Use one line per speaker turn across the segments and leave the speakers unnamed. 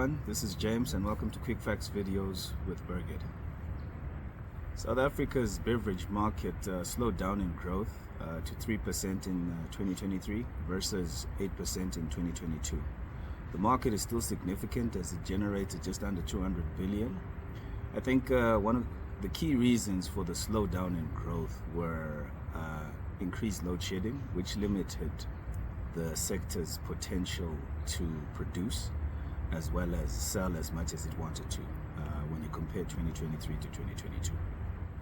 everyone, this is James and welcome to Quick Facts videos with Birgit. South Africa's beverage market slowed down in growth to 3% in 2023 versus 8% in 2022. The market is still significant as it generated just under 200 billion. I think one of the key reasons for the slowdown in growth were increased load shedding, which limited the sector's potential to produce as well as sell as much as it wanted to when you compare 2023 to 2022.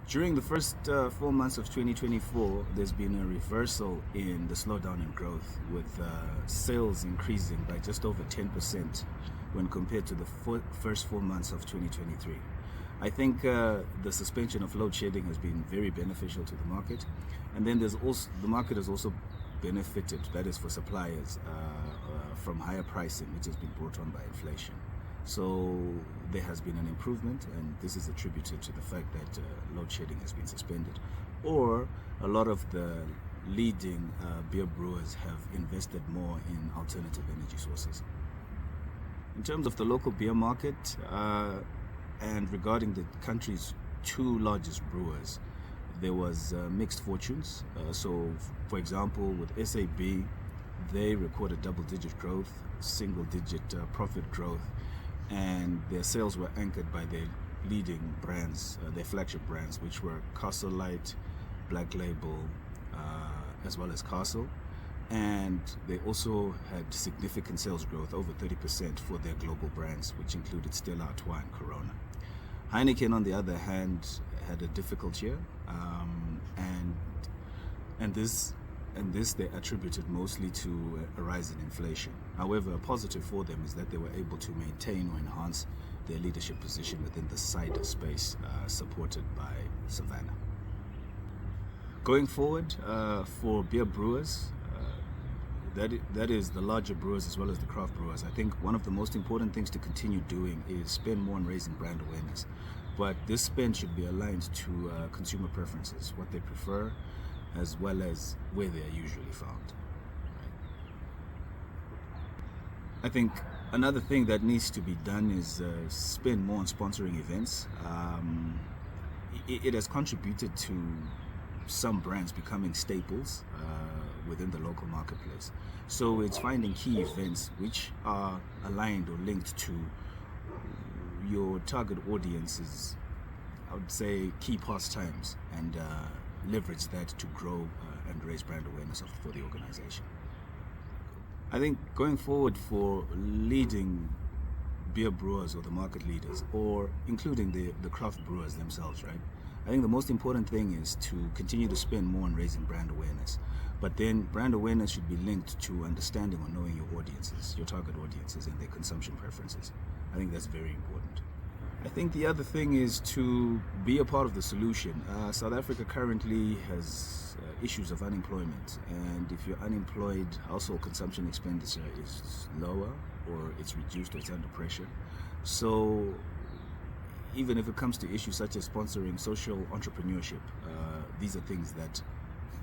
During the first 4 months of 2024, there's been a reversal in the slowdown in growth, with sales increasing by just over 10% when compared to the first 4 months of 2023. I think the suspension of load shedding has been very beneficial to the market, and then the market has also benefited, that is for suppliers, from higher pricing, which has been brought on by inflation. So there has been an improvement, and this is attributed to the fact that load shedding has been suspended, or a lot of the leading beer brewers have invested more in alternative energy sources. In terms of the local beer market, and regarding the country's two largest brewers, there was mixed fortunes. So for example, with SAB, they recorded double-digit growth, single-digit profit growth, and their sales were anchored by their leading brands, their flagship brands, which were Castle Light, Black Label, as well as Castle. And they also had significant sales growth, over 30% for their global brands, which included Stella Artois and Corona. Heineken, on the other hand, had a difficult year, and this they attributed mostly to a rise in inflation. However, a positive for them is that they were able to maintain or enhance their leadership position within the cider space, supported by Savannah. Going forward, for beer brewers, that is the larger brewers as well as the craft brewers, I think one of the most important things to continue doing is spend more on raising brand awareness. But this spend should be aligned to consumer preferences, what they prefer, as well as where they are usually found. I think another thing that needs to be done is spend more on sponsoring events. It has contributed to some brands becoming staples within the local marketplace. So it's finding key events which are aligned or linked to your target audience's, I would say, key pastimes, and leverage that to grow and raise brand awareness for the organization. I think going forward for leading beer brewers or the market leaders, or including the craft brewers themselves, right? I think the most important thing is to continue to spend more on raising brand awareness. But then brand awareness should be linked to understanding or knowing your audiences, your target audiences, and their consumption preferences. I think that's very important. I think the other thing is to be a part of the solution. South Africa currently has issues of unemployment, and if you're unemployed, household consumption expenditure is lower, or it's reduced, or it's under pressure. So even if it comes to issues such as sponsoring social entrepreneurship, these are things that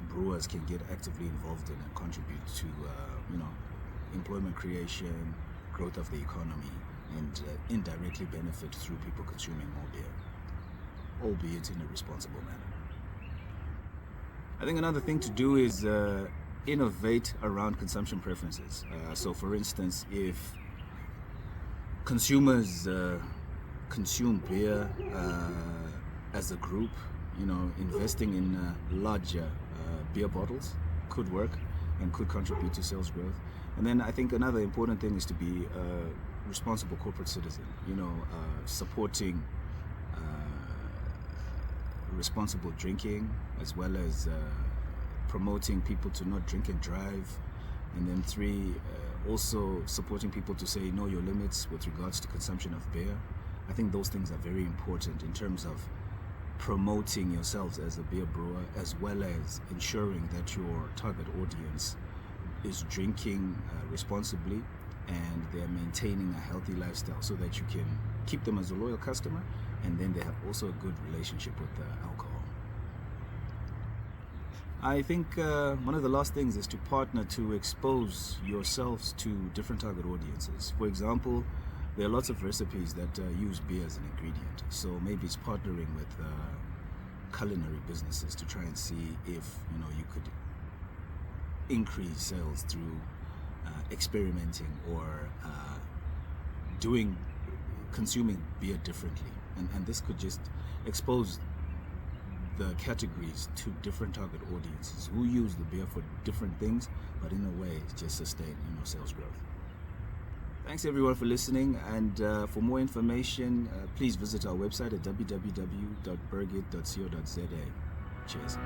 brewers can get actively involved in and contribute to, employment creation, growth of the economy, and indirectly benefit through people consuming more beer, albeit in a responsible manner. I think another thing to do is innovate around consumption preferences. So for instance, if consumers consume beer as a group, investing in larger beer bottles could work and could contribute to sales growth. And then I think another important thing is to be a responsible corporate citizen, supporting responsible drinking, as well as promoting people to not drink and drive. And then 3, also supporting people to say know your limits with regards to consumption of beer. I think those things are very important in terms of promoting yourselves as a beer brewer, as well as ensuring that your target audience is drinking responsibly and they're maintaining a healthy lifestyle, so that you can keep them as a loyal customer, and then they have also a good relationship with alcohol. I think one of the last things is to partner to expose yourselves to different target audiences. For example, there are lots of recipes that use beer as an ingredient. So maybe it's partnering with culinary businesses to try and see if you could increase sales through experimenting or consuming beer differently, and this could just expose the categories to different target audiences who use the beer for different things, but in a way just sustain sales growth. Thanks everyone for listening, and for more information please visit our website at www.bergit.co.za. Cheers.